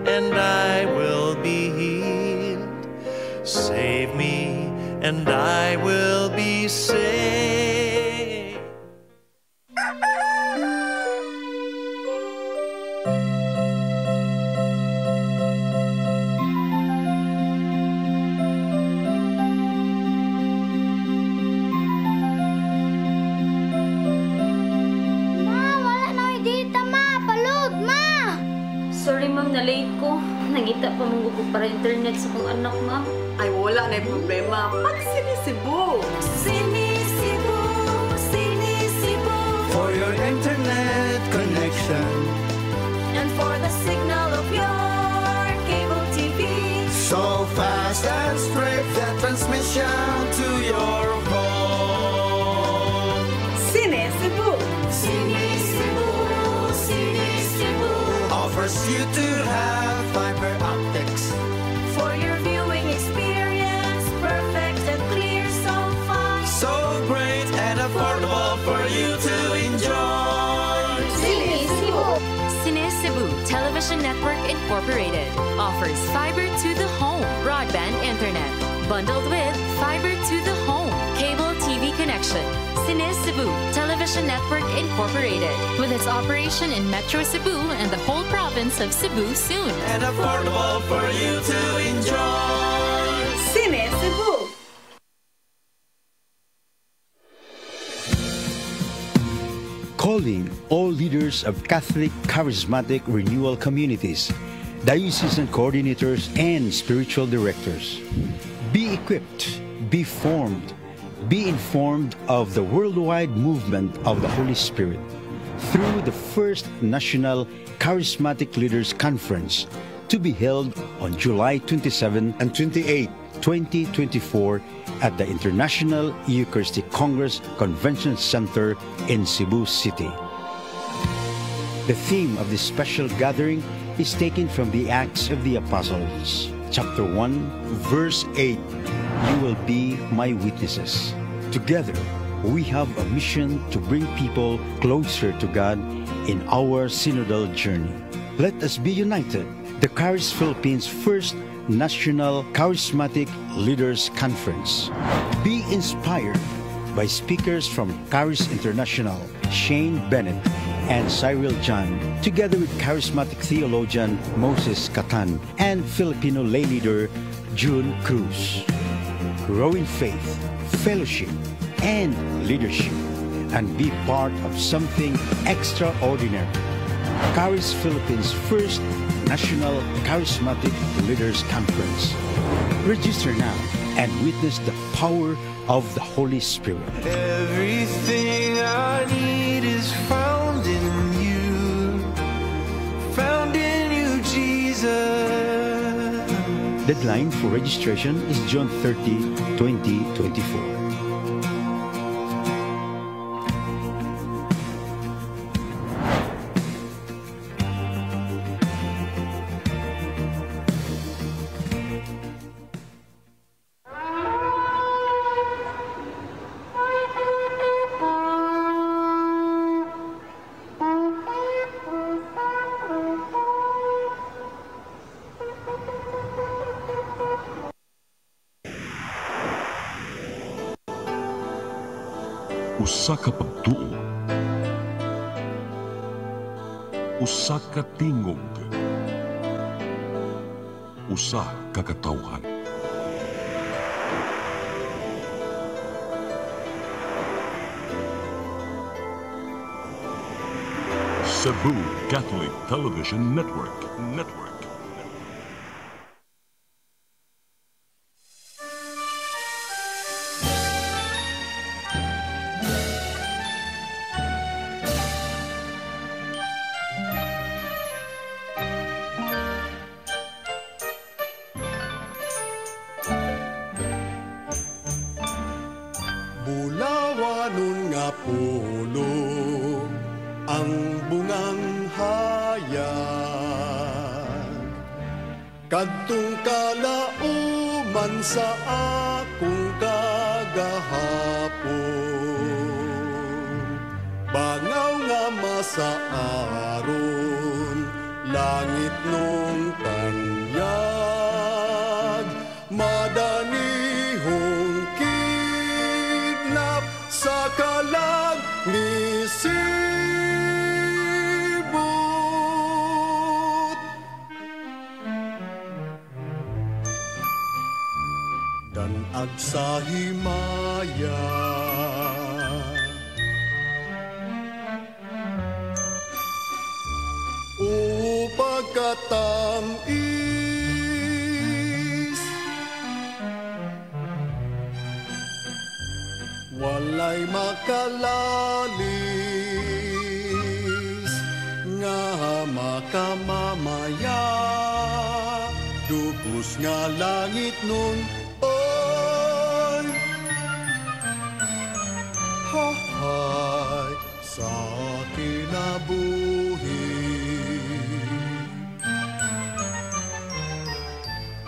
and I will be healed. Save me, and I will be saved. Sorry ma'am, na-late ko. Nangita pa mong gusto para internet sa kong anak, ma'am. Ay, wala na yung problema. Pag-Sinisibu! Sinisibu, Sinisibu. For your internet connection And for the signal of your cable TV. so fast and straight, that transmission to your home. Sinisibu! Sinisibu, Sinisibu. Offers you to have fiber optics. For your viewing experience, perfect and clear so far. So great and affordable for you to enjoy. Sinisibu. Sinisibu Television Network Incorporated offers fiber to the home broadband internet bundled with fiber to the home cable TV connection. Sinisibu Television Network Incorporated, with its operation in Metro Cebu and the whole province of Cebu soon. And affordable for you to enjoy. Sinisibu! Calling all leaders of Catholic Charismatic Renewal Communities, diocesan coordinators, and spiritual directors. Be equipped, be formed, be informed of the worldwide movement of the Holy Spirit through the first National Charismatic Leaders Conference to be held on July 27 and 28, 2024 at the International Eucharistic Congress Convention Center in Cebu City. The theme of this special gathering is taken from the Acts of the Apostles, chapter 1, verse 8. You will be my witnesses. Together, we have a mission to bring people closer to God in our synodal journey. Let us be united. The Charis Philippines First National Charismatic Leaders Conference. Be inspired by speakers from Charis International, Shane Bennett and Cyril John, together with charismatic theologian Moses Catan and Filipino lay leader June Cruz. Grow in faith, fellowship, and leadership, and be part of something extraordinary. Charis Philippines First National Charismatic Leaders Conference. Register now and witness the power of the Holy Spirit. Everything I need is found in you, Jesus. Deadline for registration is June 30, 2024. Usa ka pagtuo, usa ka tingog, usa ka katawhan. Cebu Catholic Television Network. Bulawanon nga pulo ang bungang hayag, kadtong kalauman sa akong kagahapon, bangaw nga masaaron langit nung tanyag, madanihong kidnap sa kalag ni Sibut. Danag sa himaya, pagkatamis, walay makalalis nga makamamaya, dugos nga langit nun oy hahay sa kinabuhi.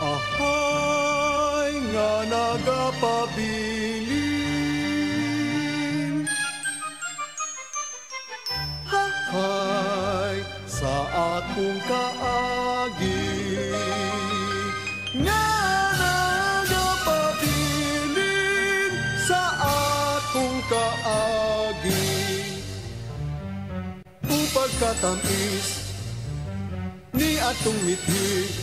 Ahay nga nagapabilin, hahay sa akong kaagi, nga nagapabilin sa akong kaagi. Upag katamis ni atong mithi,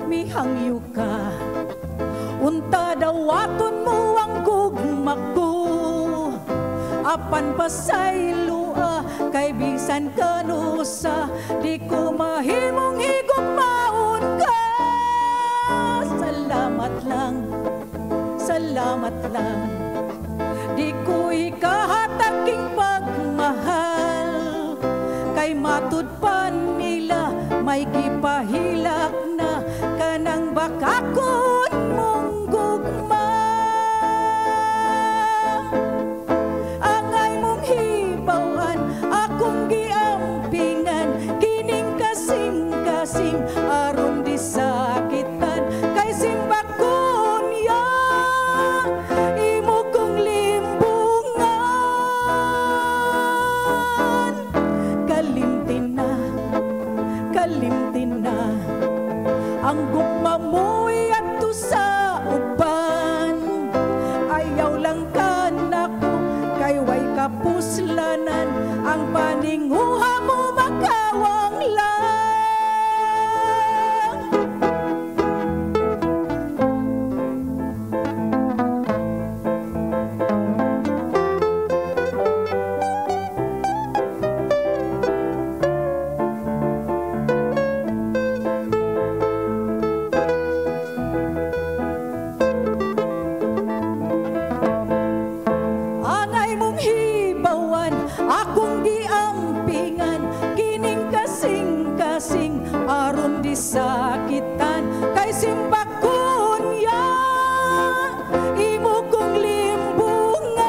mihangyo ka, unta dawaton mo ang gugma ko, apan pasaylua kay bisan kanusa, di ko mahimong higugmaon ka. Salamat lang, di ko ikahataking pagmahal, kay matud pa nila may gipahilak na kanang bakakon mong gugma. Angay mong hibawan akong giampingan, kining kasing-kasing aron di sakitan, kay simbakon ya imo kong limbungan. Kalimtin na ang gugma mo'y ato sa uban, ayaw lang ka nako kay way kapuslanan, ang paninguha mo makawang lang. Sakitan kay simbakon ya imo kong limbungan.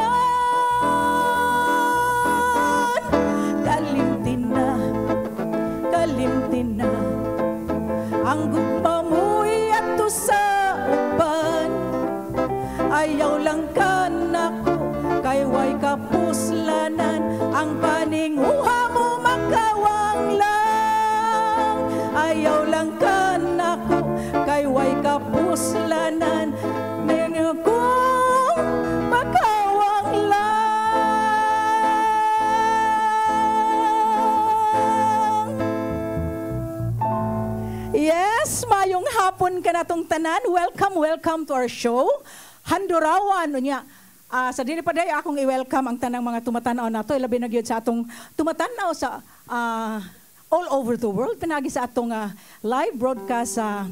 Kalimtin na ang gugma mo'y ato sa uban, ayaw lang ka nako kay way kapuslanan, ang paninguha mo makawang lang. Ayaw lang ka nako kay way kapuslanan, ninyo kong makawang lang. Yes, mayong hapon ka natong tanan. Welcome to our show. Handurawan niya. Sa dili pa day akong i-welcome ang tanang mga tumatanaw nato, ilabi na gyud sa atong tumatanaw sa all over the world, pinagi sa atong live broadcast sa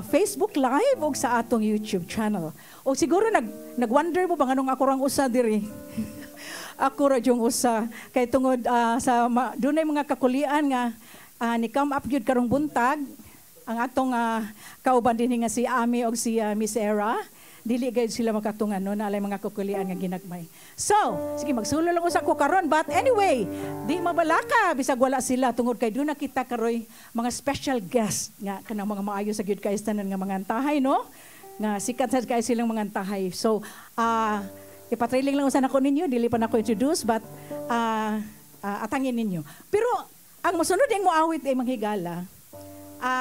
Facebook Live o sa atong YouTube channel. O siguro nag-wonder mo ba anong ako rang usa diri? Ako ra yung usa. Kay tungod dunay mga kakulian nga ni come up gyud karong buntag ang atong kauban dinhi nga si Ami o si Miss Era dili gayud sila makatungan no na alay mga kukulian nga ginagmay. So, sige magsulo lang usa ko karon, but anyway, di mabalaka bisag wala sila tungod kay doon nakita karoy mga special guest nga kanang mga maayo sa gyud kay tanan nga mga antahay no. Nga sikat sa kay silang mga antahay. So, ipatrailing lang usa nako ninyo, dili pa nako introduce, but atangin ninyo. Pero ang mosunod yung moawit ay manghigala.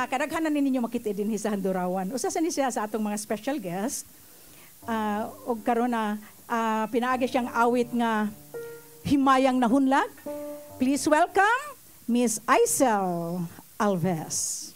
Kadaghanan ninyo makita din sa Handurawan. Usa sa niya sa atong mga special guest. Og karon na pinaagi siyang awit nga Himayang Nahunlag. Please welcome Miss Aisel Alves.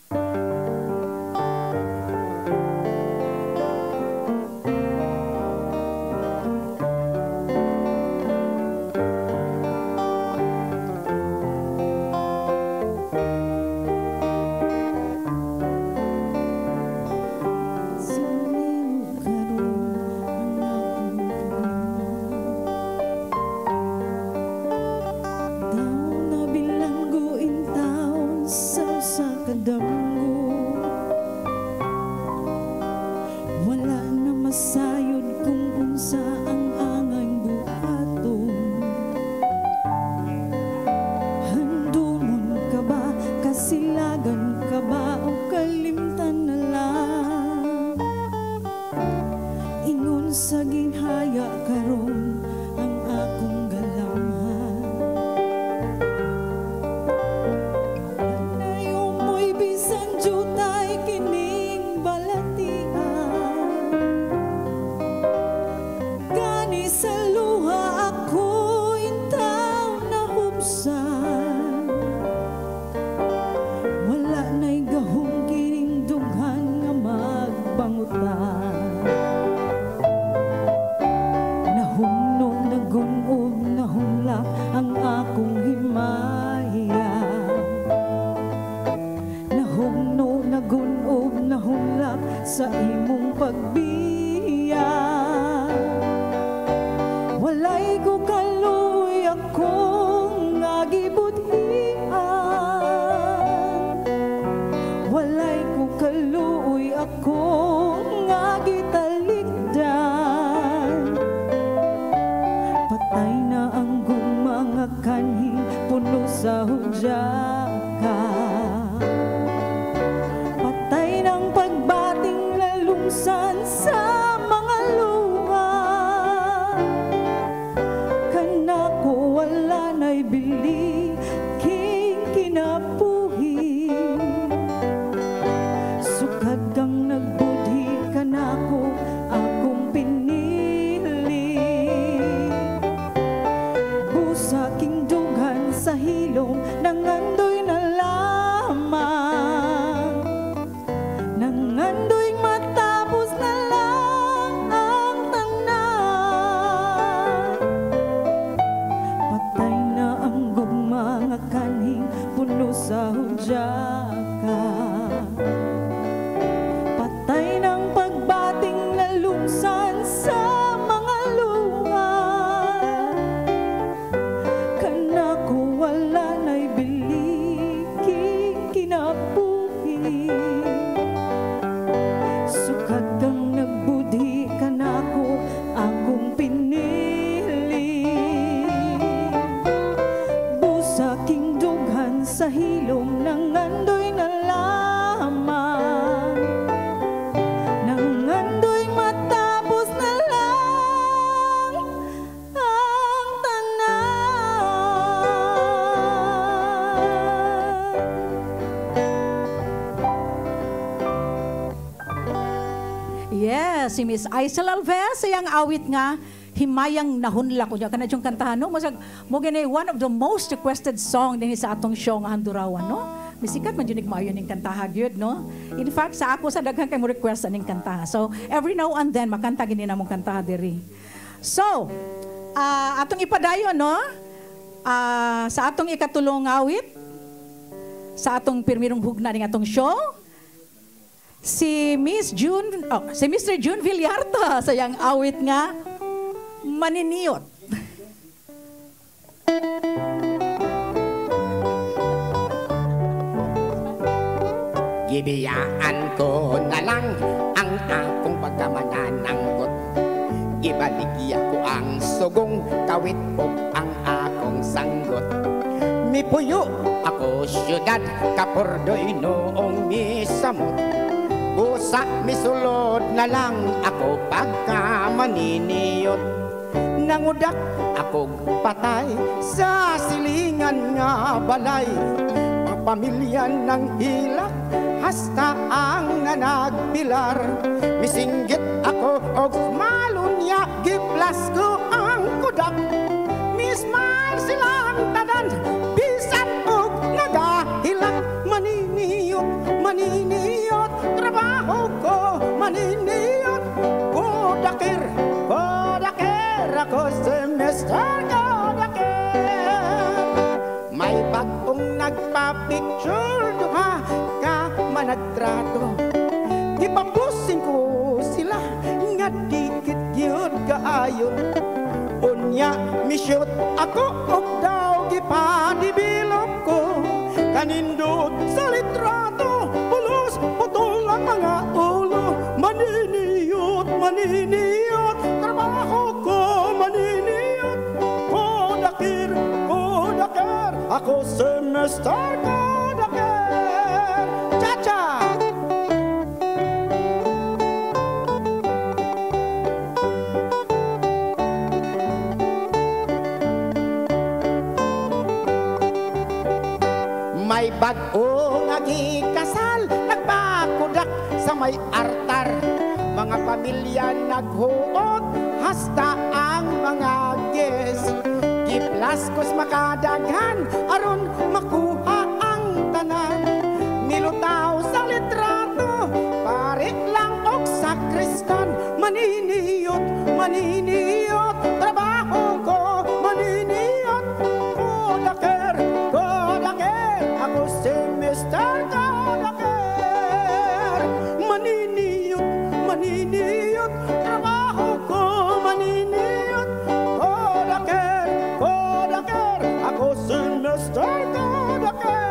Si Miss Aisel Alves, sayang awit nga Himayang Nahunlag ko niya. Kana yung kantahan, no? Mo gani one of the most requested song din sa atong show nga Handurawan, no? Misikat man yun maayo ning kantaha gyud, no? In fact, sa ako sa daghan kay mo request aning kantaha. So, every now and then makanta gini namong kantaha diri. So, atong ipadayon, no? Sa atong ikatulong awit, sa atong pirmirong hugna ning atong show, si Mr. June Villarta sayang awit nga Maniniyot. Gibiyaan ko na lang ang akong pagkamanan ng awit o ang akong sanggot. Mipuyo ako syudad, kapurdoy noong misamot. Busa misulod na lang ako pagka maniniyot. Nangudak akong patay sa silingan nga balay. Ang pamilya ng hilak, hasta ang nga nagpilar. Misinggit ako og malunya, giplas ko ang kudak. Mismile silang tanan, bisan og nagahilak. Maniniyot, maniniyot, trabaho ko maniniyot. Kodakir, kodakir, ako semester kodakir. May bagong nagpa-picture duha ka managtrato. Ipapusin ko sila nga dikit yun kaayo. Unya misyot ako og daw gipadibilog ko. Kanindot sa litrato, pulos putol ang mga ulo. Maniniyot, maniniyot, trabaho ko maniniyot. Kodakir, kodakir, ako semester kodakir. Cha-cha! May bag-o nga gikasal, nagpakudak sa may artar. Mga pamilya naghuot, hasta ang mga guest. Giplaskos makadaghan, aron makuha ang tanan. Nilutaw sa litrato, pare lang og sakristan. Maniniyot, maniniyot, trabaho ko maniniyot. Kodakir, kodakir, ako semester kodakir. Maniniyot, maniniyot, trabaho ko maniniyot. Kodakir, kodakir, ako semester kodakir.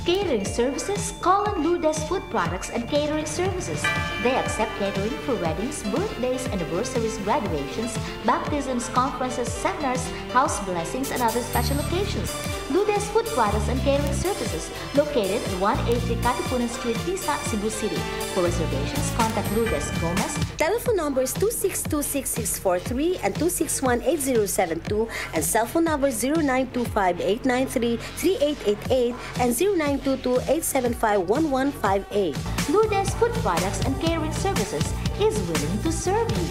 Catering services, call on Lourdes Food Products and Catering Services. They accept catering for weddings, birthdays, anniversaries, graduations, baptisms, conferences, seminars, house blessings, and other special occasions. Lourdes Food Products and Catering Services, located at 180 Katipunan Street, Tisa, Cebu City. For reservations, contact Lourdes Gomez. Telephone numbers 2626643 and 2618072 and cell phone numbers 0925-893-3888 and 0922-875-1158. Lourdes Food Products and Catering Services is willing to serve you.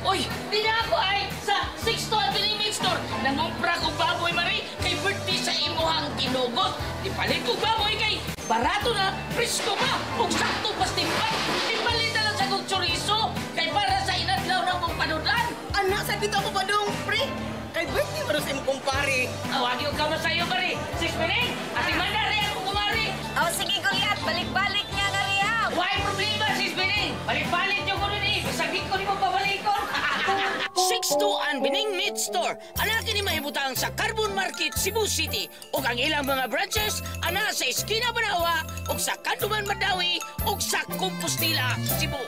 Oy, di na ako ay sa 6 to Avenue Meat Store. Nangumpra ko baboy, Mari, kay birthday sa imuhang kinugot. Ipalit ko baboy kay barato na, presko pa, kung sakto pastimpan. Ipalit na lang sa kong chorizo, kay para sa inadlaw ng mong panudan. Anak, sa dito ako ba dong, pre? Kay birthday ba rin sa imong kumpare? Awagi ko ka sa'yo, Mari. 6 minutes, at imanda rin ako kumari. Oh, sige kuya, balik-balik niya na riya. Why problema, 6 minutes? Balik-balik nyo ko rin eh. Bisagin ko ni mo pabalik ko. 6-2 Bining Meat Store. Anak ni mahibutang sa Carbon Market, Cebu City. O ang ilang mga branches, ana sa Esquina Banawa, o sa Kanduman Madawi, o sa Compostela, Cebu.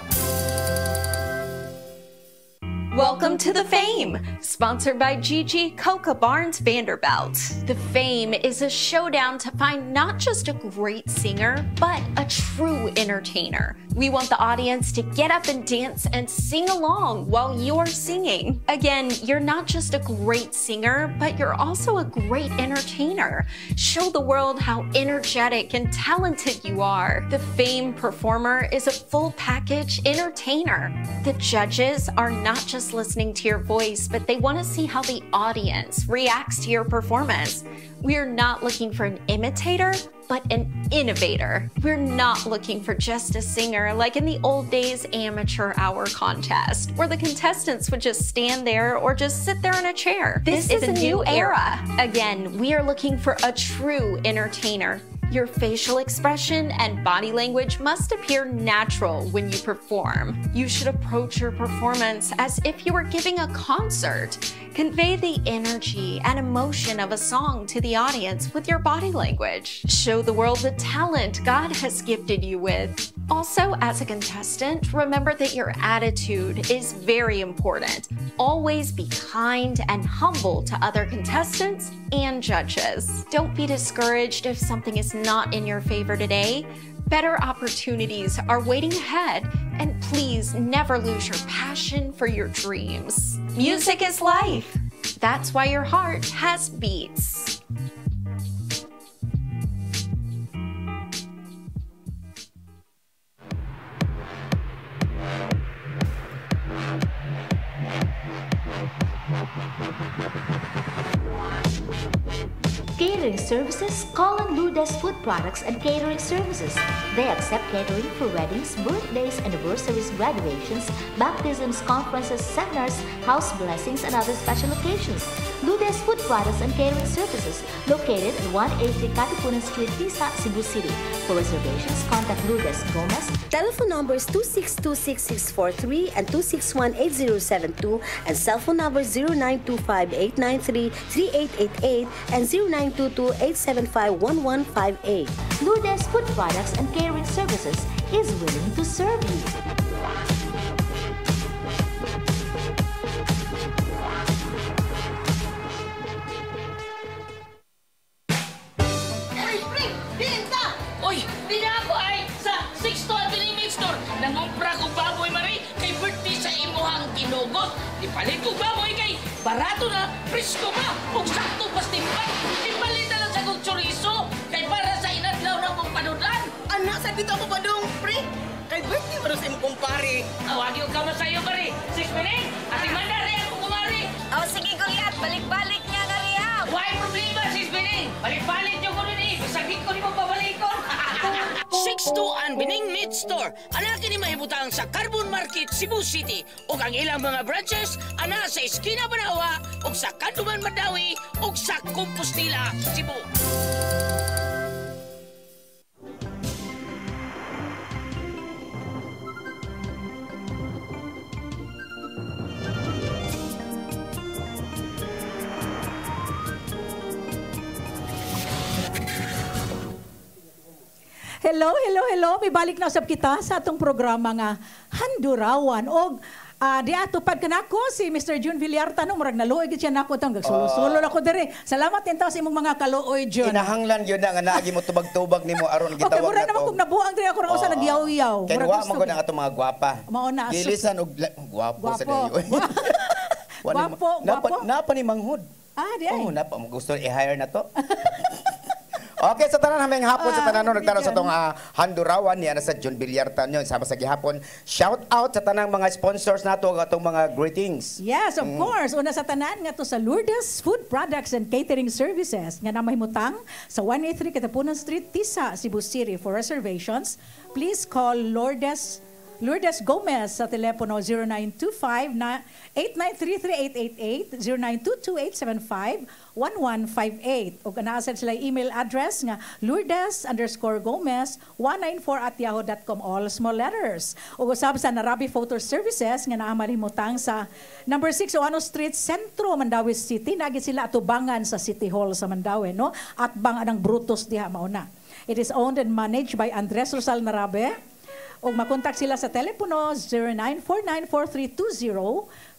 Welcome to The Fame, sponsored by Gigi Coca Barnes Vanderbilt. The Fame is a showdown to find not just a great singer, but a true entertainer. We want the audience to get up and dance and sing along while you're singing. Again, you're not just a great singer, but you're also a great entertainer. Show the world how energetic and talented you are. The Fame performer is a full package entertainer. The judges are not just just listening to your voice, but they want to see how the audience reacts to your performance. We're not looking for an imitator, but an innovator. We're not looking for just a singer like in the old days amateur hour contest, where the contestants would just stand there or just sit there in a chair. This is a new era. Again, we are looking for a true entertainer. Your facial expression and body language must appear natural when you perform. You should approach your performance as if you were giving a concert. Convey the energy and emotion of a song to the audience with your body language. Show the world the talent God has gifted you with. Also, as a contestant, remember that your attitude is very important. Always be kind and humble to other contestants and judges. Don't be discouraged if something is not in your favor today. Better opportunities are waiting ahead, and please never lose your passion for your dreams. Music is life. That's why your heart has beats. Catering services, call on Lourdes Food Products and Catering Services. They accept catering for weddings, birthdays, anniversaries, graduations, baptisms, conferences, seminars, house blessings, and other special occasions. Lourdes Food Products and Catering Services, located at 183 Katipunan Street, Tisa, Cebu City. For reservations, contact Lourdes Gomez. Telephone numbers 2626643 and 2618072 and cell phone number 0925-893-3888 and 0922-875-1158. Lourdes Food Products and Catering Services is willing to serve you. Oy, di na ako ay sa 6 to Avenue Store. Nangumpra ko baboy mari kay birthday sa imuhang kinugot. Di palit ko baboy kay barato na, presko pa, kung sakto pas timpan. Di palit na lang sa kong chorizo kay para sa inadlaw na mong panudan. Anak, sa dito ako pa dong, pre. Kay birthday mo sa imong kumpare. Awagi ko ka masayo mari. Sis Pining, ating mandar rin ako kumari. Oh, sige, Goliath. Balik-balik niya nga riya. Why problema, Sis Pining? Balik-balik niyo ko rin eh. Saglit ko ni mo pabalikon. 6-2 Bining Meat Store. Ana kini mahibutang sa Carbon Market, Cebu City. Ug ang ilang mga branches ana sa Eskina Banawa, ug sa Kanduman Madawi, ug sa Compostela, Cebu. Hello, hello, hello. May balik na usab kita sa atong programa nga Handurawan. Og di atupad ka nako si Mr. June Villarta no murag naluoy gid siya nako tong solo ako dire. Salamat tintaw sa imong mga kaluoy June. Inahanglan gyud na nga naagi mo tubag-tubag nimo aron gitawag okay, mura naman kung nabuang dire ako ra usa nagyaw-yaw. Kay wa man gud ang atong mga gwapa. Mao na. Gilisan og gwapo sa dayo. Gwapo. Napa ni manghud. Di ay. Oh, napa mo gusto i-hire na to. Okay, sa tanan haming hapon sa tanan nagtanaw sa tong Handurawan niya na sa June Villarta nyo sama sa gihapon. Shout out sa tanang mga sponsors nato atong mga greetings. Yes, of course. Una sa tanan nga to sa Lourdes Food Products and Catering Services nga namahimutang sa 183 Katipunan Street, Tisa, Cebu City. For reservations, please call Lourdes Gomez sa telepono 0925-893-3888, 0922-875-1158. O kanaasad sila email address nga lourdes_gomez194@yahoo.com, all small letters. O usab sa Narabi Photo Services nga naamalihimutang sa number 6 Oano Street, Centro, Mandawi City. Nagi sila atubangan sa City Hall sa Mandawi, no? At bang anang Brutus diha mauna. It is owned and managed by Andres Rosal Narabe. O makontak sila sa telepono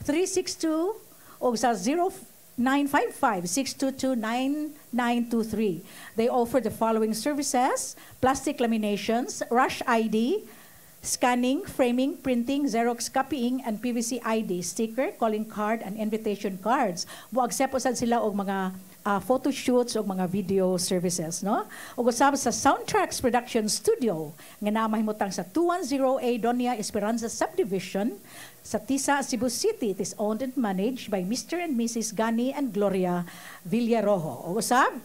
0949-4320-362 o sa 0955-622-9923. They offer the following services: plastic laminations, rush ID, scanning, framing, printing, Xerox copying, and PVC ID, sticker, calling card, and invitation cards. Buag-accept usad sila og mga photo shoots o mga video services, no? Ug usab sa Soundtracks Production Studio nga naa mahimutang sa 210A Doña Esperanza Subdivision sa Tisa, Cebu City. It is owned and managed by Mr. and Mrs. Gani and Gloria Villarojo. Ug usab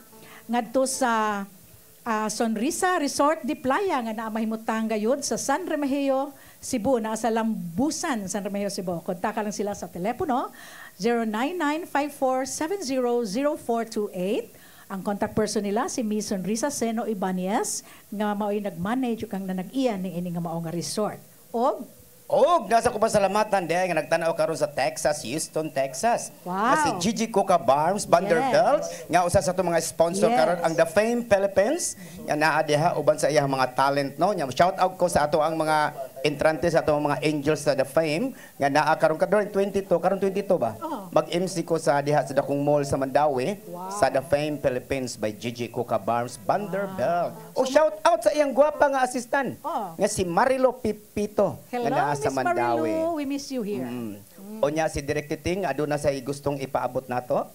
ngadto sa Sonrisa Resort de Playa nga naa mahimutang gayud sa San Remigio, Cebu, na sa Lambusan, San Remigio, Cebu. Kontak lang sila sa telepono 0995470428. Ang contact person nila si Miss Sonrisa Seno Ibanez nga mao'y nag-manage kang nanag-iyan ning ini nga mao nga resort. Og nasa ko pasalamatan diha nga nagtanaw karon sa Texas, Houston, Texas. Wow. Si Gigi Coca Barnes Vanderbilt nga usa sa to mga sponsor karon ang The Fame Philippines nga naa diha uban sa iyang mga talent, no. Nya shout out ko sa ato ang mga entrante sa ato mga angels sa The Fame nga naa karon 22 ba? Mag-MC ko sa diha sa dakong mall sa Mandawi sa The Fame Philippines by Gigi Coca Barnes Vanderbilt. O shout out sa iyang gwapa nga assistant nga si Marilo Pipito nga naa sa Mandawi. Marilu, we miss you here. O niya si Direk Titing aduna say gustong ipaabot nato.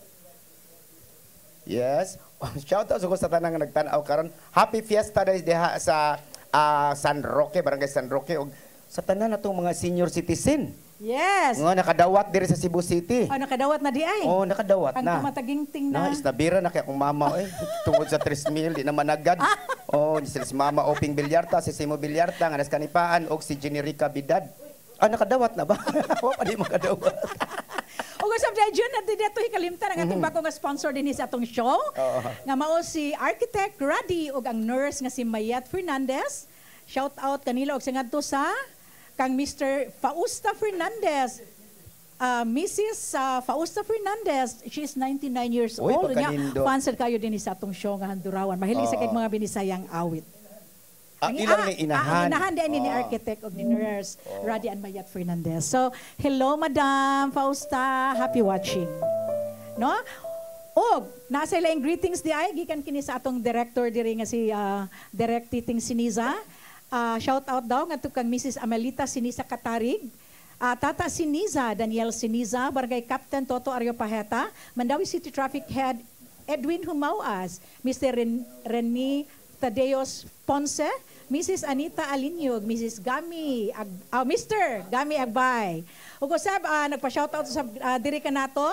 Yes. Shout out sa tanang nga nagtan-aw karon. Happy Fiesta Days diha sa San Roque, Barangay San Roque, o sa tanan natong mga senior citizen. Yes. Nga nakadawat diri sa Cebu City. Nakadawat na di ay. Nakadawat na. Ang matagingting na. Isnabira na kay akong mama tungod sa 3,000 di na managad. Si mama Oping Bilyarta, si Simo Bilyarta, nga nas kanipaan og si Generica Bidad. Nakadawat na ba? Wa pa di makadawat. Ug usab dai June na dito hikalimtan ang atong bako nga sponsor dinhi sa atong show. Nga mao si Architect Radi ug ang nurse nga si Mayat Fernandez. Shout out kanila og sa ngadto sa kang Mr. Fausta Fernandez. Mrs. Fausta Fernandez, she is 99 years old. Fans kayo din sa atong show nga Handurawan. Mahilig sa kay mga binisayang awit. Ilang ni inahan. Inahan din ni architect o ni nurse, Radi and Mayat Fernandez. So, hello Madam Fausta, happy watching. No? Nasa ilang greetings di ay, gikan kini sa atong director diri nga si Direk Titing Siniza. Shout out daw nga kang Mrs. Amelita Siniza Katarig. Tata Siniza, Daniel Siniza, Barangay Captain Toto Ario Paheta, Mandawi City Traffic Head Edwin Humauas, Mr. Remy Tadeos Ponce, Mrs. Anita Alinyog, Mrs. Gami, Mr. Gami Agbay. Ug usab nagpa-shoutout sa diri kanato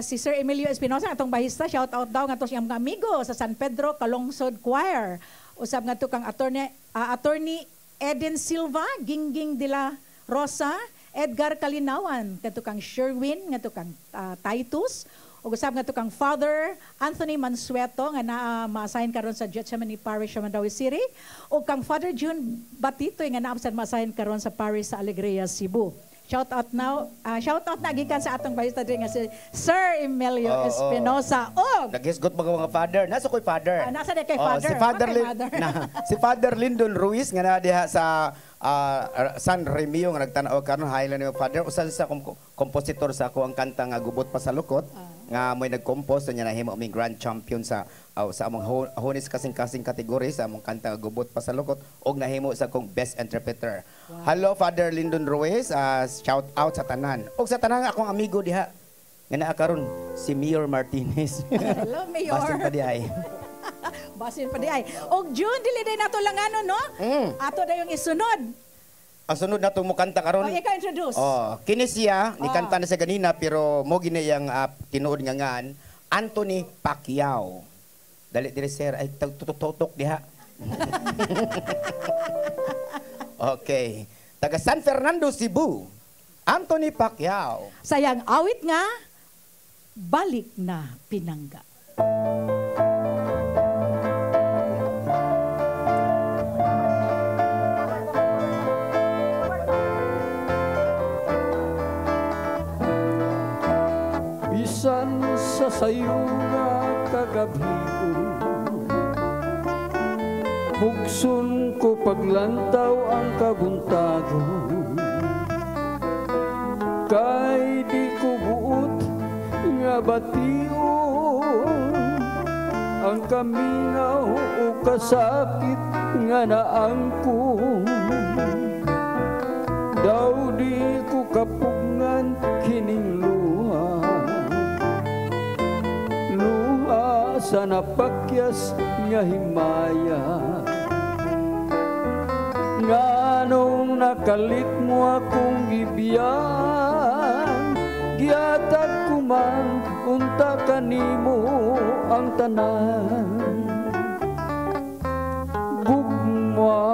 si Sir Emilio Espinosa atong bahista, shoutout daw ngadto siyang mga amigo sa San Pedro Kalungsod Choir. Usab ngadto kang attorney Eden Silva, Gingging de la Rosa, Edgar Kalinawan, ngadto kang Sherwin, ngadto kang Titus. Ug usab nga to kang Father Anthony Mansueto nga ma-assign karon sa Gethsemane Parish sa Mandawi City, ug kang Father June Batitoy nga naa ma-assign karon sa Parish sa Alegria, Cebu. Shout out na gikan sa atong bahista diri nga si Sir Emilio Espinosa. Naghisgot mga father. Nasa koy father? Nasa kay father. Si Father Lyndon Ruiz nga na diha sa San Remigio nga nagtan-aw karon highland ni father. Usa sa kompositor sa ako ang kanta nga Gubot pa sa Lukot nga mo'y nag-compose niya na himo aming grand champion sa among Honis kasing kategory sa among kanta nga Gubot pa sa Lukot og nahimo sa kong best interpreter. Wow. Hello Father Lyndon Ruiz, shout out sa tanan. Og sa tanan akong amigo diha nga naa karon si Mayor Martinez. Hello Mayor. Basin pa di ay. Basin pa di ay. Og June dili day nato lang no? Ato na yung isunod. Ang sunod na itong mukanta karon. Ikaw introduce. Kini siya, nikanta na sa ganina, pero mo ginayang tinuod nga ngaan, Anthony Pacquiao. Dali dire sir, ay tutok diha. Okay. Taga San Fernando, Cebu, Anthony Pacquiao. Sayang awit nga, Balik na Pinangga. Bisan sa sayo nga kagabion, bugson ko paglantaw ang kabuntagon, kay di ko buot nga bation ang kamingaw o kasakit nga naangkong. Daw di ko kapungan kining luha sa napakyas nga himaya. Nganong nakalit mo akong gibiyan, giatag ko man unta kanimo ang tanan. Gugma,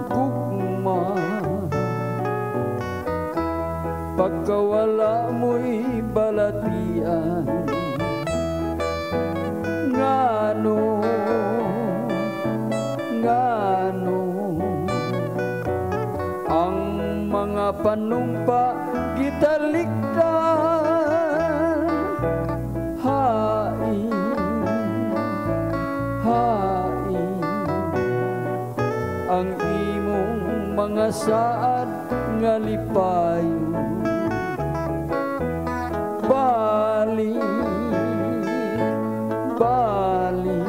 gugma, pagkawala mo'y balatian. Ngano, ngano, ang mga panumpa gitalikdan. Hain, hain, ang imong mga saad nga lipayon. Balik, balik,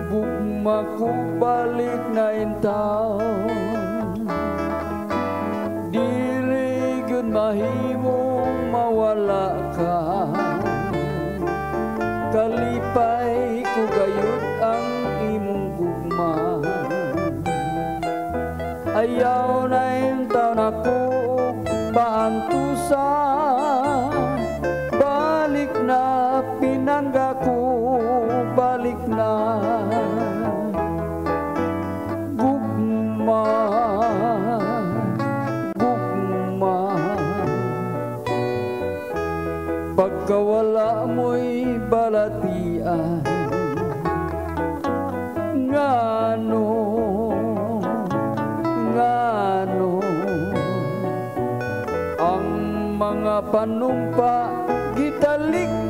gugma ko balik na intaon. Dili gyud mahimong mawala ka, kalipay ko gayud ang imong gugma. Ayaw na intaon ako paantusa, balik na pinangga ko, balik na. Gugma, gugma, pagkawala mo'y balatian. Ngano, ngano, ang mga panumpa gitalikdan.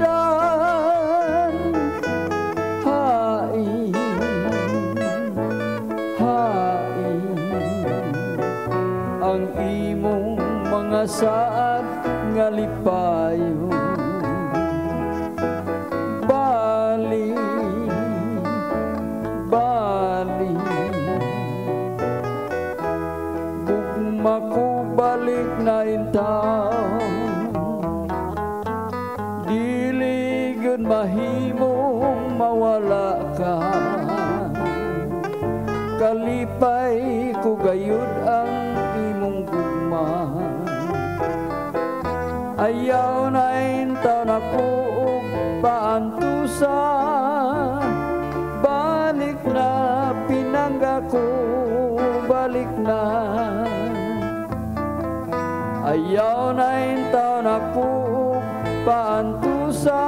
Hain, hain, ang imong mga saad nga lipayon. Balik, balik, gugma ko balik na intaon. Dili gyud mahimong mawala ka, kalipay ko gayud ang imong gugma. Ayaw na intaon ako og paantusa, balik na pinangga ko, balik na. Ayaw na intaon ako paantusa,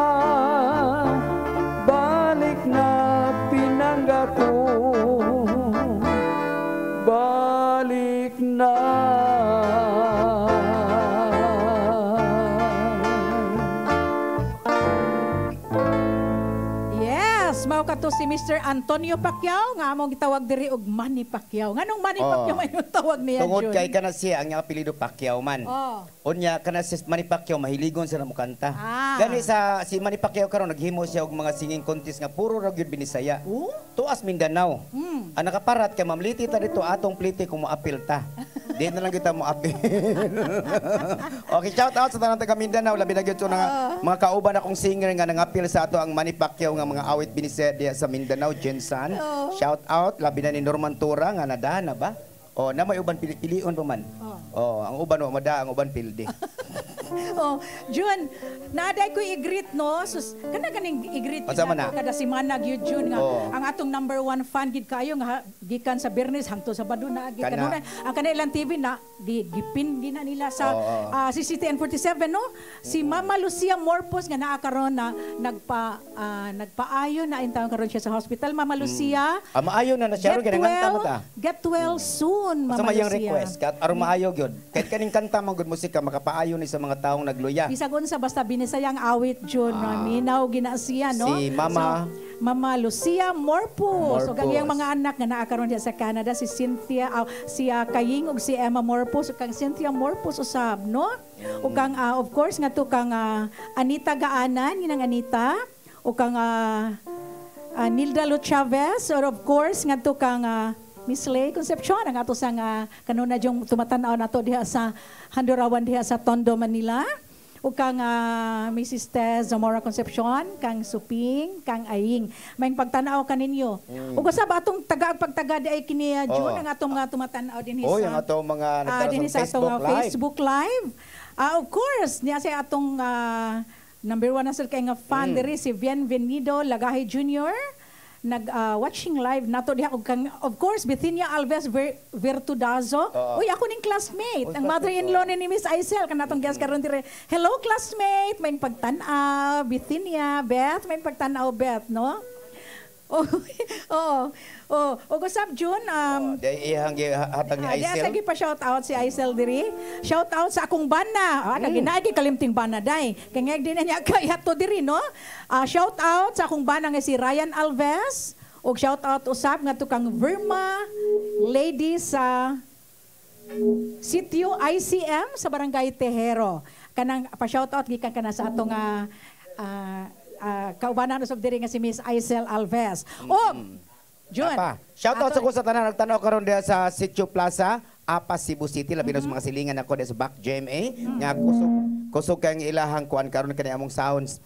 balik na pinangga ko, balik na. Yes, mao kato si Mr. Antonio Pacquiao nga among gitawag diri og Manny Pacquiao. Nganong Manny Pacquiao may tawag niya tungod Jun? kay kana siya ang iyang apelyido Pacquiao man. Unya kana si Manny Pacquiao mahiligon sa mo kanta. Gani sa si Manny Pacquiao karon naghimo siya og mga singing contest nga puro ra gyud Binisaya. Tuas Mindanao. Ang nakaparat kay mamliti ta dito atong pliti kung moapil ta. Di na lang kita moapil. Okay, shout out sa tanang taga Mindanao, labi na gyud na mga kauban akong singer nga nangapil sa ato ang Manny Pacquiao nga mga awit Binisaya diya sa Mindanao, Jensan. Shout out labi na ni Norman Tura nga nadana ba? Na may uban pilion pa man. Ang uban wa mada, ang uban pildi. Jun, naaday ko i-greet no. Sus, kana ganing i-greet kada semana gyud Jun nga ang atong #1 fan gid kayo nga gikan sa Bernes hangtod sa Baduna gikan ang kanilang TV na gipin gina nila sa CCTN 47 no. Si Mama Lucia Morpos nga naa karon na nagpaayo na intawon karon siya sa hospital. Mama Lucia, maayo na siya ro ganang ta. Get well soon, Mama Lucia. Sa request kat aron maayo gyud. Kahit kaning kanta man gud musika makapaayo ni sa mga taong nagluya. Bisag unsa basta Binisayang awit Jun, minaw gina siya no. Si Mama Mama Lucia Morpos. O kanyang mga anak nga naa karon diya sa Canada, si Cynthia, si Kaying ug si Emma Morpos ug kang Cynthia Morpos usab no. Ug kang of course nga to kang Anita Gaanan, ginang Anita, ug kang Nilda Lu Chavez, or of course nga to kang Miss Lay Concepcion, ang ato sang kanuna jong tumatanaw nato diha sa Handurawan diha sa Tondo, Manila. ug kang Mrs. Tez Zamora Concepcion, kang Suping, kang Aying. May pagtanaw kaninyo. Ug usab atong pagtaga di ay kini June ang atong mga tumatan-aw dinhi sa. Yung atong mga dinhi sa atong Facebook Live. Of course, niya sa atong number 1 na sir kay nga fan diri si Bienvenido Lagahe Jr. Watching live nato diha og kang of course Bithinia Alves Vertudazo. Uy, ako ning classmate, ang mother-in-law ni Miss Aisel kanatong guest karon dire. Hello classmate, may pagtan-aw Bithinia, Beth, may pagtan-aw Beth, no? O gusap June, ihang hatag ni Aisel. Sige pa shout out si Aisel diri. Shout out sa akong bana. Naginaagi kalimting bana day. Kay ngeg din niya kay hato diri no. Shout out sa akong bana nga si Ryan Alves ug shout out usab ngadto kang Verma lady sa Sitio ICM sa Barangay Tejero. Kanang pa shout out gikan kana sa atong kaubanan usab diri nga si Miss Aisel Alves. June. Shout out sa ko sa tanan nagtanaw karon diha sa Sitio Plaza, Apa Cebu City labi na sa mga silingan ako diha sa Back GMA. Nga kusog kang ilahang kuan karon kani among sounds.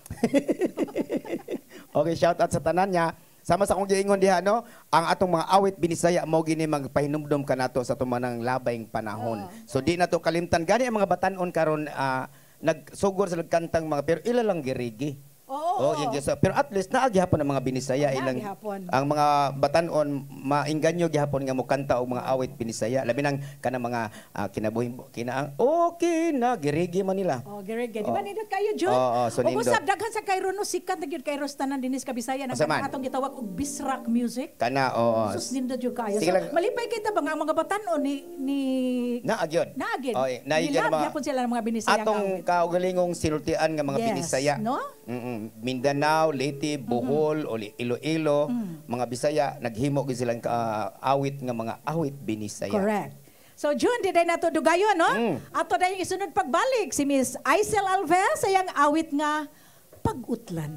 Okay, shout out sa tanan niya. Sama sa akong giingon diha no, ang atong mga awit binisaya mao gini magpahinumdom kanato sa tumanang labayng panahon. So di nato kalimtan gani ang mga batan-on karon nagsugod sa kantang mga pero ila lang girigi. Pero at least naagihapon ang mga binisaya ilang ang mga batan-on maingganyo gihapon nga mokanta og mga awit binisaya labi nang kana mga kinabuhi kinaang okay na girigi man nila. Girigi. Di ba nindot kayo June? So usab daghan sa kay Rono sikat na gyud kay Rostanan dinis Kabisaya nang atong gitawag og bisrock music. Kana sus nindot jud kayo. So, malipay kita ba nga mga batan-on ni naagyod. Nila gyapon sila mga binisaya. Atong kaugalingong sinultian nga mga binisaya. No? Mindanao, Leyte, Bohol, Iloilo, mga Bisaya, naghimo gid silang awit nga mga awit binisaya. Correct. So June, di day nato dugayon, no? Ato day isunod pagbalik si Miss Aisel Alves sayang awit nga Pag-Utlan.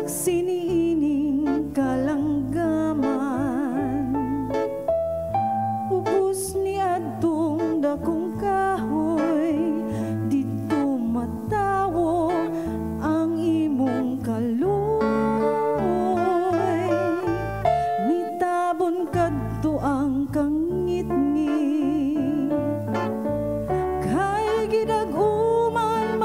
Siniining kalanggaman ubos ni adtong dakong kahoy dito matawo ang imong kaloy mitabon kadto ang kangit-ngit kay gidag-uman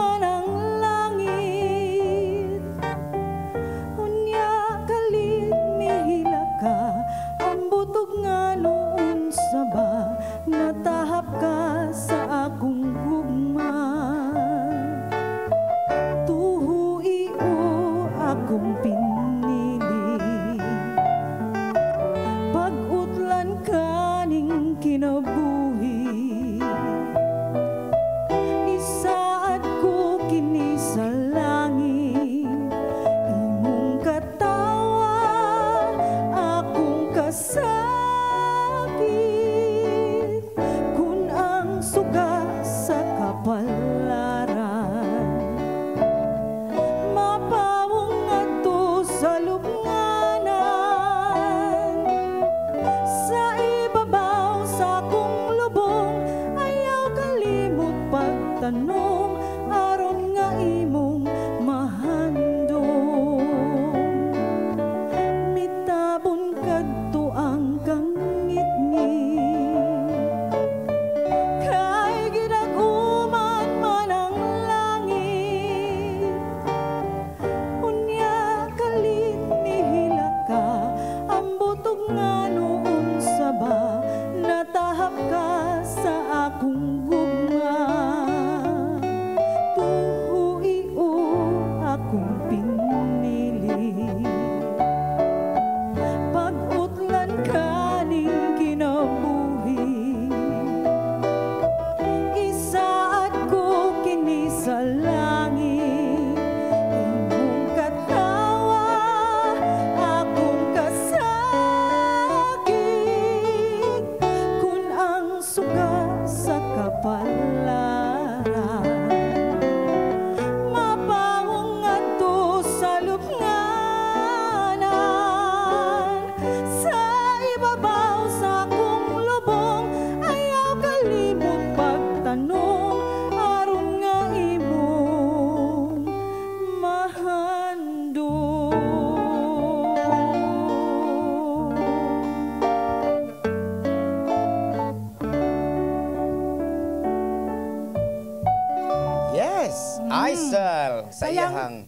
Aisel, sayang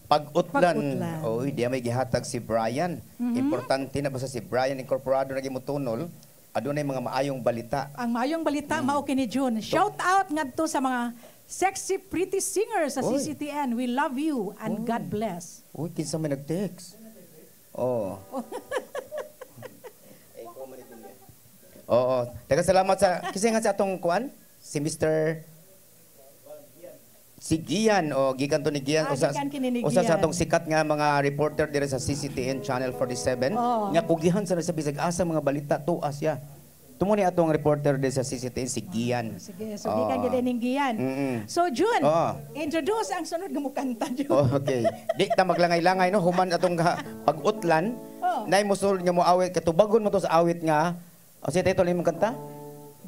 pag-utlan. Pag-utlan. Oy, di may gihatag si Brian. Importante na basta si Brian Incorporado naging mutunol. Adunay mga maayong balita. Ang maayong balita, mao kini June. Shout out ngadto sa mga sexy, pretty singers sa Oy. CCTN. We love you and God bless. Uy, kinsa may nag-text. Oh. Oo. Daghang salamat sa kasi nga sa atong kuan si Mr. Si Gian o gikan to ni Gian gikan kini ni usa sa Gian. atong sikat nga mga reporter dire sa CCTN Channel 47 Oo. nga kugihan sa sa bisag asa mga balita tuas ya. Tumo ni atong reporter dire sa CCTN si Gian. Sige, so gikan gid ning Gian. So June, introduce ang sunod nga mukanta June. Okay. Di ta maglangay-langay no human atong pag-utlan. Nay musul nga mo awit katubagon mo to sa awit nga. O si title imong kanta?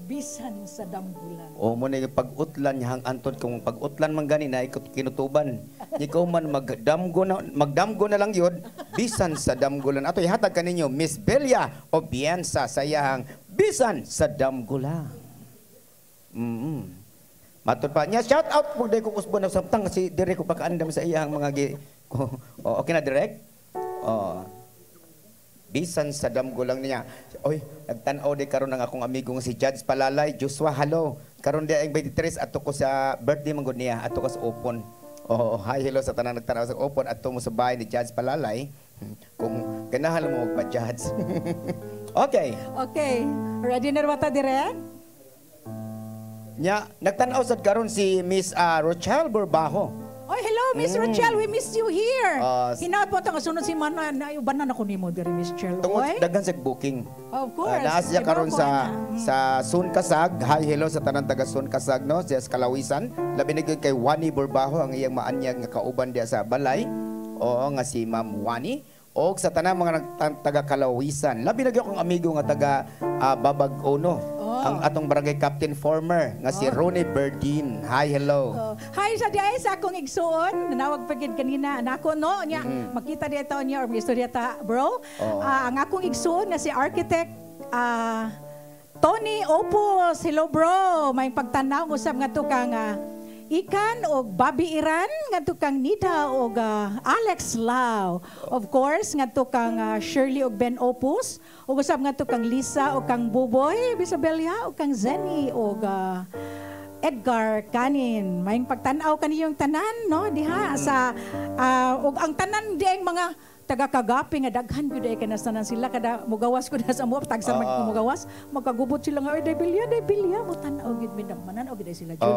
Bisan sa dambulan. O mo na yung pag-utlan niya hang antod kung pag-utlan man gani na ikot kinutuban. Ikaw man magdamgo na lang yun bisan sa damgulan. Ato ihatag kaninyo Miss Belia Obiensa sa iyang bisan sa damgulan. Matod pa niya shout out pug day ko kusbo na samtang si dire ko pakaandam sa iyang mga okay na direct? Bisan sa damgulang niya. Oy, nagtanaw di karon ng akong amigong si Judge Palalay, Joshua, hello. Karon di ang 23 ato ko sa birthday man gud niya, ato ko sa Opon. Hi, hello sa tanan nagtanaw sa Opon ato mo sa bahay ni Judge Palalay. Kung ganahan mo magpa-judge. Okay. Okay. Ready na wata direct? Nya, nagtanaw sad karon si Miss Rochelle Burbajo. Oh, hello, Miss Rochelle. We missed you here. Hinaot po ito nga sunod si Mana. Naiubanan ako ni mo diri, Miss Rochelle. Tungod daghan sa booking. Of course. Naasya karon sa Sun Kasag. Hi, hello sa tanan taga Sun Kasag no, sa Kalawisan. Labi na gyud kay Wani Burbajo ang iyang maanyag nga kauban diya sa balay. Oo, nga si Ma'am Wani. O sa tanang mga taga Kalawisan. Labi na gyud akong amigo nga taga Babag Ono. Ang atong barangay captain former nga si Ronnie Berdin. Hi, hello. Hi sa diay sa akong igsuon. Nanawag pagid kanina nako no nya makita dito niya or gusto dita bro. Ang akong igsuon nga si architect Tony Opus. Hello bro. May pagtanaw usab nga to kang Ikan og Bobby Iran ngadto kang Nida og Alex Lau. Of course ngadto kang Shirley og Ben Opus. Ug usab ngadto kang Lisa og kang Buboy Bisabelia og kang Zenny og Edgar Kanin. Maayong pagtan-aw kaniyong tanan no diha sa og ang tanan dieng mga taga-kagapi nga daghan gyud ay kanasanan sila kada mugawas ko na sa mo tagsa mugawas magkagubot sila nga day bilya mo tan-aw gyud minamanan og day sila Jun.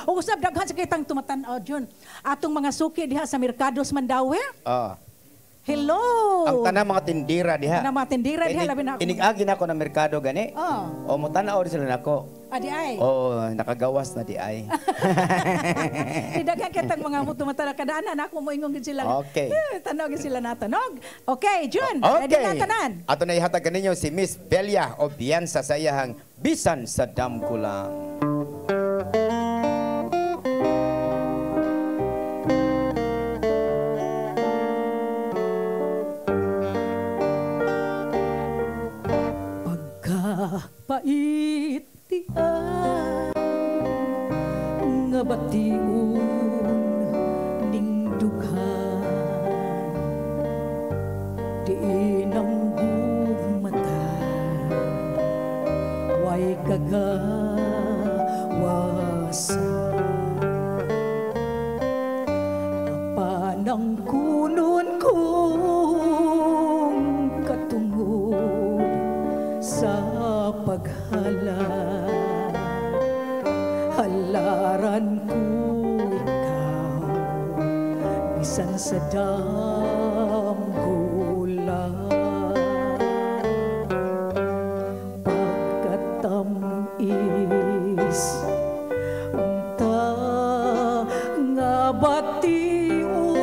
O usab daghan sa kitang tumatan-aw Jun. Atong mga suki diha sa Mercados Mandaue. Hello. Ang tanang mga tindira diha. Tanang mga tindira diha labi na. Inigagi na ako ng merkado gani. O mo tan-aw sila nako. Di ay. Nakagawas na di ay. Daghan kitang mga tumatan kadaan na ako mo ingong gid sila. Okay. Tanog sila natanog. Okay, Jun. Okay. Ready na tanan. Ato na ihatag kaninyo si Miss Belia Obiensa sa iyang bisan sa damgulang. Pait tian nga batiun ning dughan di nang mata way kagawasan apa nang kunon kong katungod sa paghala halaran ko ikaw bisan sa damgulan pagkatamis unta nga batiun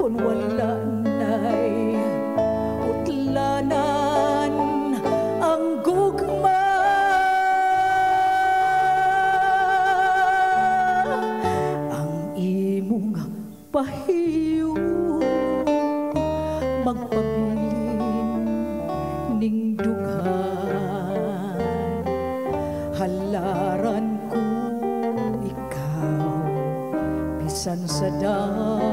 kung wala na'y utlanan ang gugma ang imong pahiyo magpabilin ning dughan halaran ko bisan sa danggolan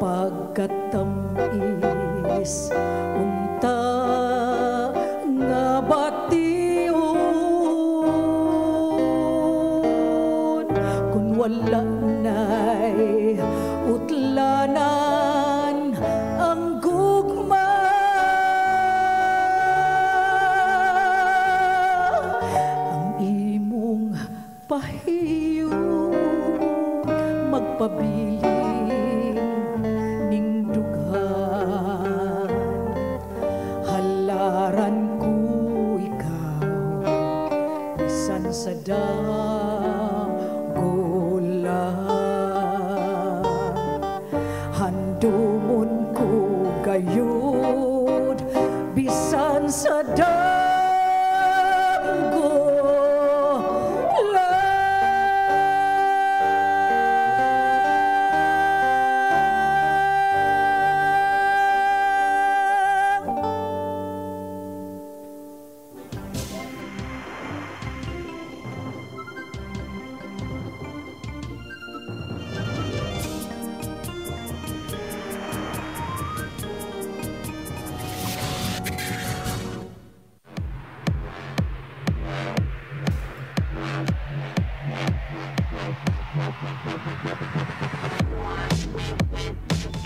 pagkatamis unta nga bation kung wala na'y utlanan ang gugma ang imong pahiyo magpabiling ning dughan halaran ko ikaw bisan sa handumon ko gayud bisan sa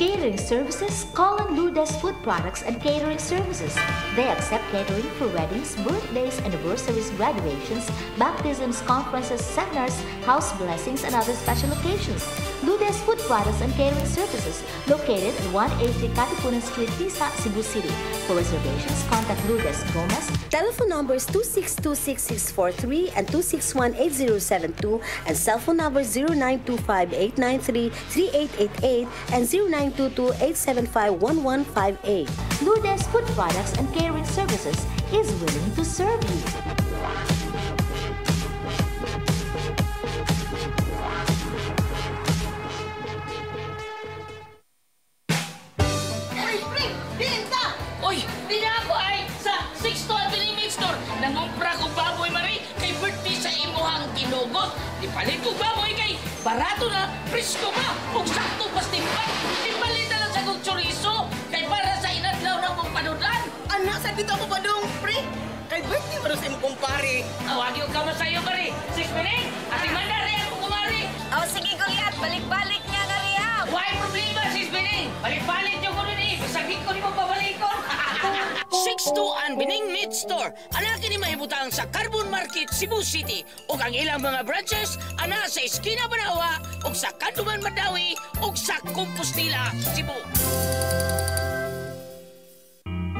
Catering services, call on Lourdes Food Products and Catering Services. They accept catering for weddings, birthdays, anniversaries, graduations, baptisms, conferences, seminars, house blessings, and other special occasions. Lourdes Food Products and Catering Services, located at 180 Katipunan Street, Tisa, Cebu City. For reservations, contact Lourdes Gomez. Telephone numbers 2626643 and 2618072 and cell phone numbers 0925-893-3888 and 0922-875-1158. Lourdes Food Products and Catering Services is willing to serve you. Palit ko baboy kay barato na, presko pa, kung sakto pas timpa. Ipalit na lang sa kong chorizo, kay para sa inadlaw na mong panudan. Anak, sa dito ako ba dong, pre? Kay birthday ba sa imong kumpare? Awag yung kama sa'yo, pare. 6 minutes, at imanda rin ako kumari. Oh, sige Goliath, balik-balik niya na rin. Why problema, 6 minutes? Balik-balik yung ko nun eh. Sakit ko ni mo pabalik ko. 6-2 Bining Meat Store. Anak ni mahibutang sa Carbon Market, Cebu City. O ang ilang mga branches, ana sa Esquina Banawa, o sa Kanduman Madawi, o sa Compostela, Cebu.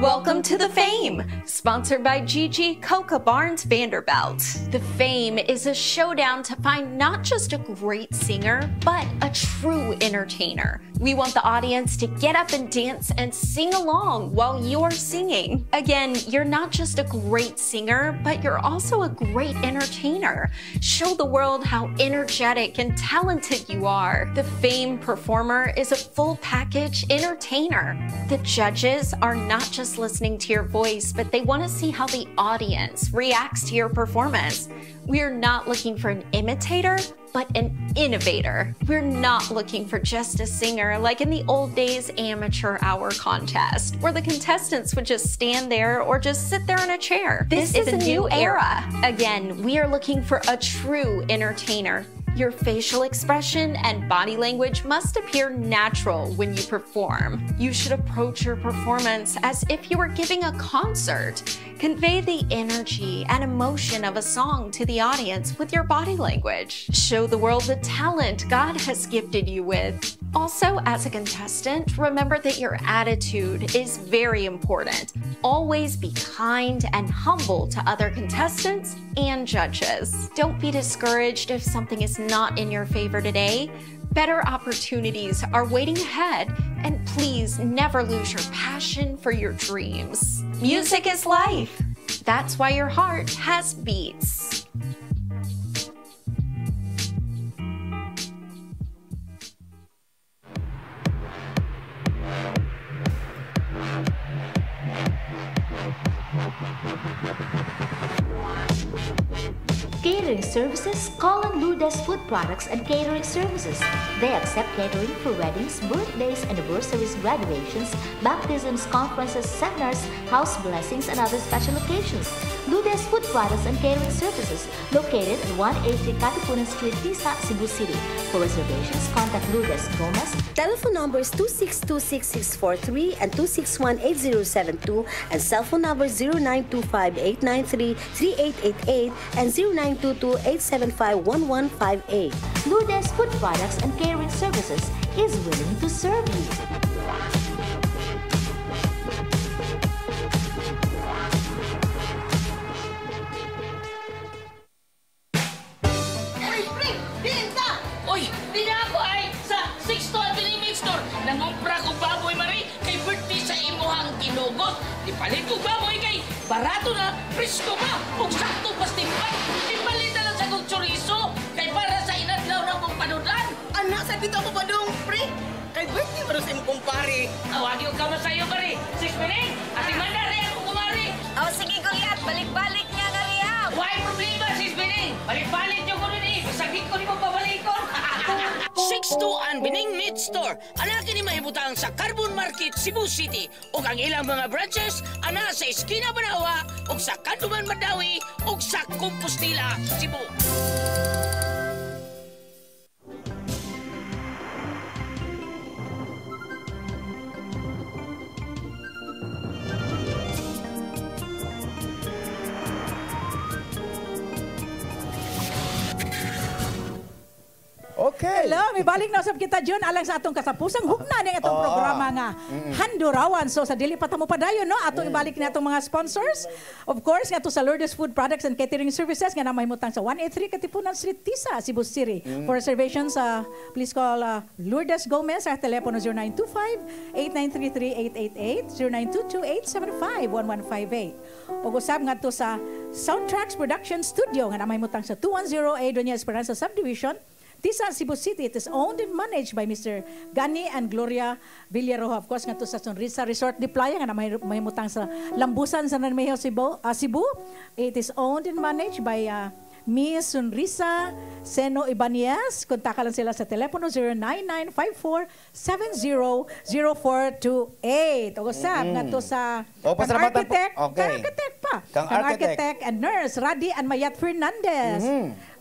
Welcome to The Fame, sponsored by Gigi Coca Barnes Vanderbilt. The Fame is a showdown to find not just a great singer, but a true entertainer. We want the audience to get up and dance and sing along while you're singing. Again, you're not just a great singer, but you're also a great entertainer. Show the world how energetic and talented you are. The Fame performer is a full package entertainer. The judges are not just listening to your voice, but they want to see how the audience reacts to your performance. We're not looking for an imitator, but an innovator. We're not looking for just a singer like in the old days amateur hour contest, where the contestants would just stand there or just sit there in a chair. This is a new era. Again, we are looking for a true entertainer. Your facial expression and body language must appear natural when you perform. You should approach your performance as if you were giving a concert. Convey the energy and emotion of a song to the audience with your body language. Show the world the talent God has gifted you with. Also, as a contestant, remember that your attitude is very important. Always be kind and humble to other contestants and judges. Don't be discouraged if something is not in your favor today. Better opportunities are waiting ahead, and please never lose your passion for your dreams. Music is life. That's why your heart has beats. Catering services, call on Lourdes Food Products and Catering Services. They accept catering for weddings, birthdays, anniversaries, graduations, baptisms, conferences, seminars, house blessings, and other special occasions. Lourdes Food Products and Catering Services, located at 180 Katipunan Street, Tisa, Cebu City. For reservations, contact Lourdes Gomez. Telephone numbers 2626643 and 2618072 and cell phone numbers 0925-893-3888 and 0922-875-1158. Lourdes Food Products and Catering Services is willing to serve you. Oy, di na ako ay sa 6 to Avenue Store. Nangumpra ko baboy mari kay birthday sa imuhang kinugot. Di palit ko baboy kay barato na, presko pa, ug sakto pastimpan. Di palit na lang sa kong chorizo kay para sa inadlaw na mong panudan. Anak, sa dito ako ba dong, pre? Kay birthday ba sa imong kumpare? Awagi ko kamo sa'yo, pare. Sis Piling, ati manda rin ako kumari. O sige, Goliath, balik-balik niya nga riya. Why problema, Sis Piling? Balik-balik niyo ko rin eh. Bisagit ko ni mo pabalik ko. 6-2 ang Bining Meat Store. Ana kini mahibutang sa Carbon Market, Cebu City. Ug ang ilang mga branches ana sa Esquina Banawa, ug sa Kanduman Madawi, ug sa Compostela, Cebu. Okay. Hello, may balik na usab kita Jun alang sa atong kasapusang hugna ning atong programa nga Handurawan. So sa dili pa ta mo padayon no, atong ibalik ni atong mga sponsors. Of course, nga to sa Lourdes Food Products and Catering Services nga namahimutang sa 183 Katipunan Street, Tisa, Cebu City. For reservations, please call Lourdes Gomez sa telepono 0925-893-3888, 0922-875-1158. Ug usab nga to sa Soundtracks Production Studio nga namahimutang sa 210A Doña Esperanza Subdivision, Tisa, Cebu City. It is owned and managed by Mr. Gani and Gloria Villaroja. Of course, nga to sa Sonrisa Resort de Playa, nga na mahimutang sa Lambusan, San Remigio, Cebu. It is owned and managed by Miss Sonrisa Seno Ibanez. Kontaka lang sila sa telepono 0995-470-0428. O usap nga to sa architect, Kang architect and nurse, Radi and Mayat Fernandez.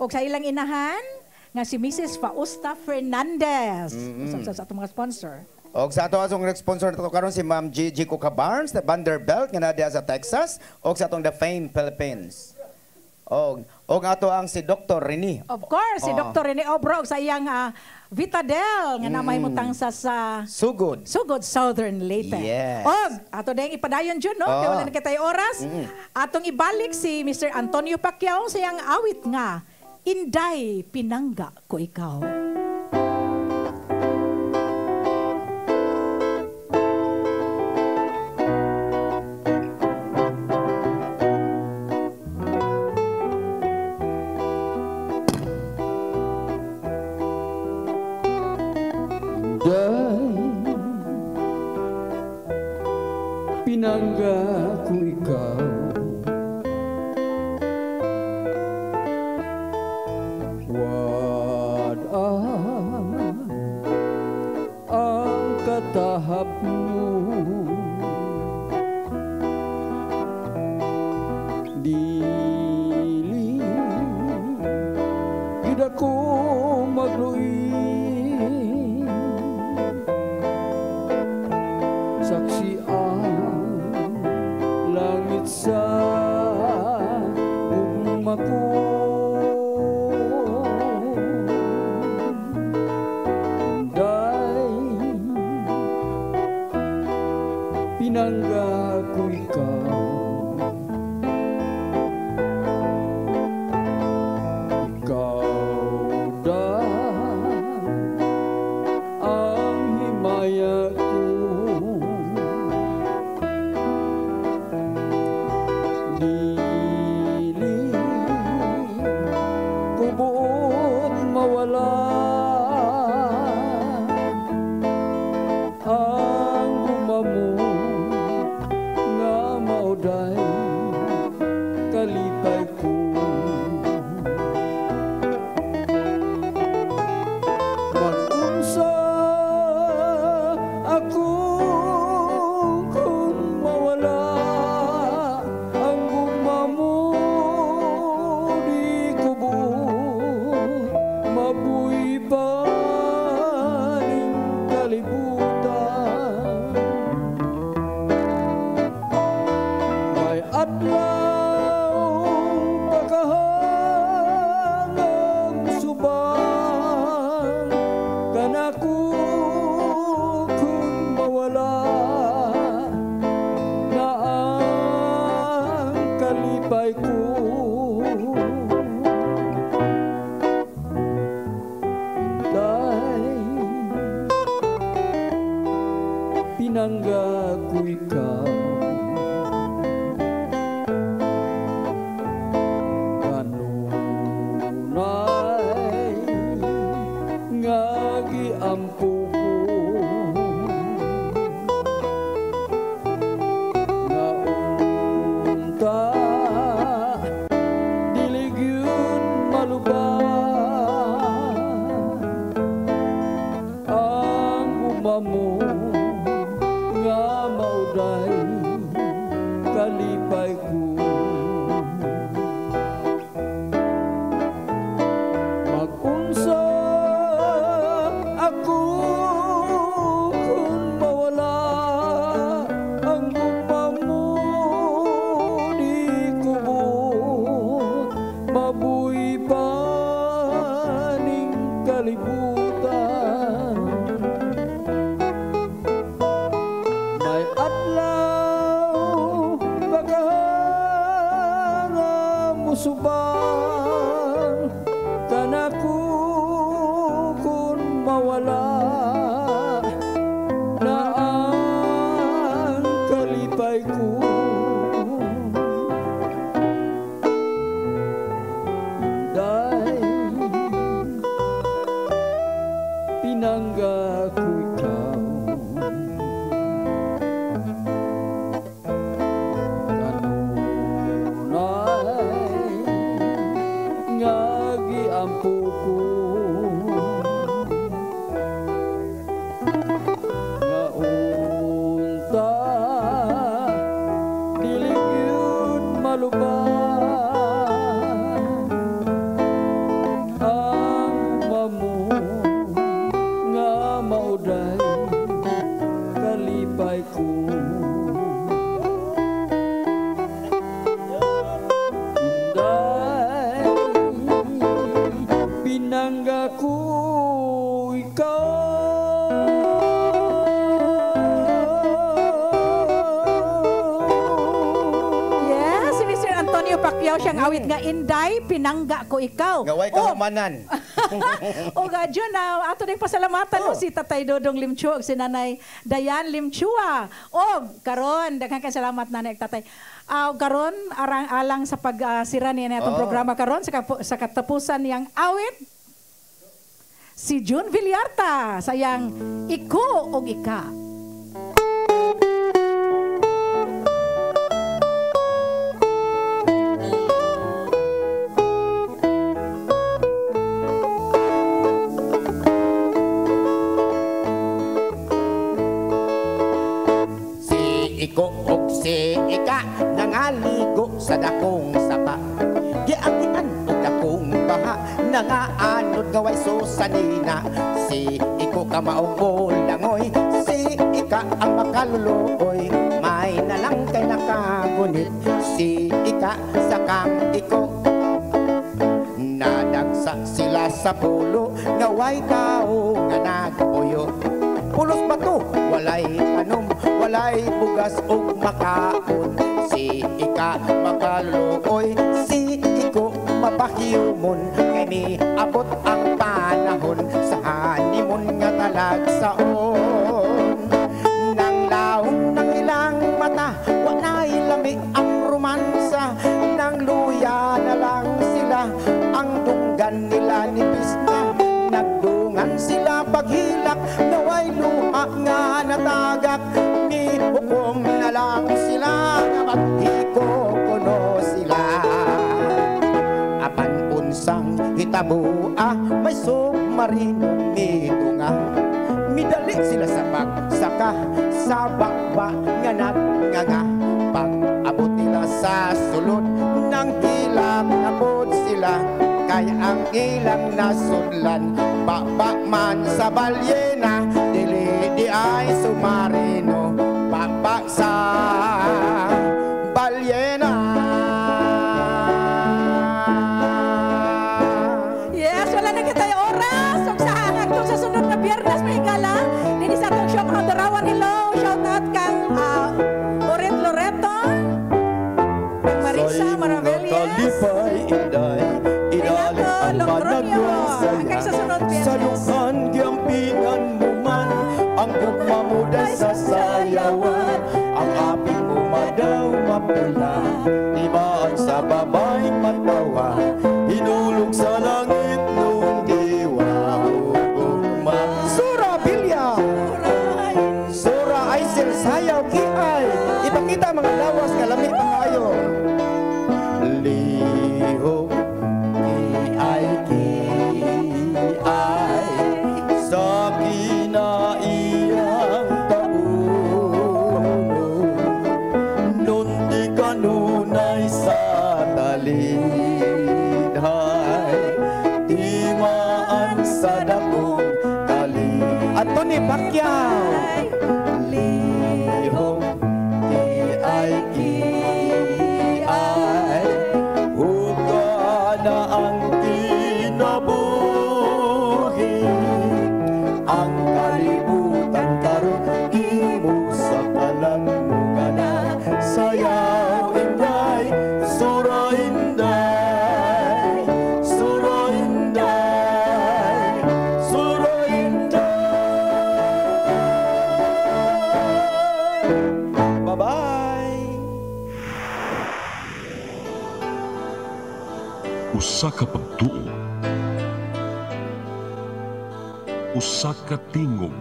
O sa ilang inahan, nga si Mrs. Fausta Fernandez. Sa atong mga sponsor. Og sa ato asong sponsor nato karon si Ma'am Gigi Coca Barnes, the Vanderbilt nga nadia sa Texas, og sa atong The Fame Philippines. Og ato ang si Dr. Rene. Of course, si Dr. Rene Obrog sa iyang Vitadel nga namahimutang sa Sugod Southern Leyte. Yes. Og ato dayang ipadayon Jud no, kay wala na kitay oras. Atong ibalik si Mr. Antonio Pacquiao sa iyang awit nga Inday Pinangga Ko Ikaw. Inday Pinangga ko ikaw, ang katahap mo, dili gid ako magluin, saksi ang langit sa ugma ko. Pinangga ko ikaw, ikaw daw ang himaya ko, dili ko buot mawala ang gumamo kalipay ko. adlaw pagkahangam subang kanako kung mawala na ang kalipay ko. Pinangga ko ikaw kanunay nga giampo ko nga unta dilig yun malubang ang umamo nga mauday kalipay ko. Mag-unsa ako kung mawala ang gumamo di kubot mabuhi pa ning kalibutan. May adlaw pagkahangam musubang kanako kung mawala na ang kalipay ko. Dahil pinangga ko ikaw nga giampo ko nga unta dilig yun malubang ang mamo nga mauday kalipay ko. Pinangga ko ikaw. Yes, si Mr. Antonio Pacquiao siyang awit nga Inday, pinangga ko ikaw. Gaway kahamanan. O gadyo na ato ding pasalamatan no si Tatay Dodong Limchua ug si Nanay Dayan Limchua. O karon daghang kay salamat nanay ug tatay. Karon alang sa pagsira niya natong programa karon sa katapusan niyang awit si June Villarta sayang Iko og Ika. Iko og si Ika nangaligo sa dakong sapa. Giatian og dakong baha nangaanod gaway susanina. Si Iko ka maong langoy, si Ika ang makaluluoy. May nalang kay nakagunit, si Ika sa kang Iko. Nadagsa sila sa pulo, ngaway tao nga nagpuyo. Pulos bato, walay anom, walay bugas ug makaon. Si Ika makaluluoy, si Iko mapahiyumon. Ngay ni abot ang panahon sa honeymoon nga talagsaon. Nang laong ng ilang mata, walay lami ang romansa. Nang luya na lang sila, ang dunggan nila nipis na. Nagdungan sila paghilak, naway luha nga natagak. Ni hukom na lang sila, maghikukuno sila. Apan unsang hitabua, may submarino midunga. Midali sila sa pagsaka, sa bakba nga nagnganga. Pag-abot nila sa sulod, nang hilak abot sila. Kaya ang ilang nasudlan, baba man sa balyena, dili di ay submarino, baba sa balyena. Risa Maravillas. Kalipay, inday, inalit ang managwang saya. Sa lukhan, giyampingan mo man, ang gugma mo day sa sayawan. Ang aping mo madaw mapula, ibaan sa babay matawa. Hinulog sa langit nung diwa ugma. Sura Bilya! Sura Aisel Sayaw Kiay! Ipakita mga lawas kalami pangayo. Lihok Kiay Kiay sa kinaiyang tabuno. Nun di kanunay sa talidhay, timaan sa dakong kali. Anthony Pacquiao. Lihok Kiay Kiay, huka na ang kinabuhi. Ang kalibutan karon imo sa kalangugan na sayaw inday, sura inday, sura inday, sura inday. Bye-bye. Usa ka pagtuo, usa ka tingog,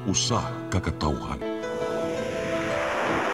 usa ka katawhan.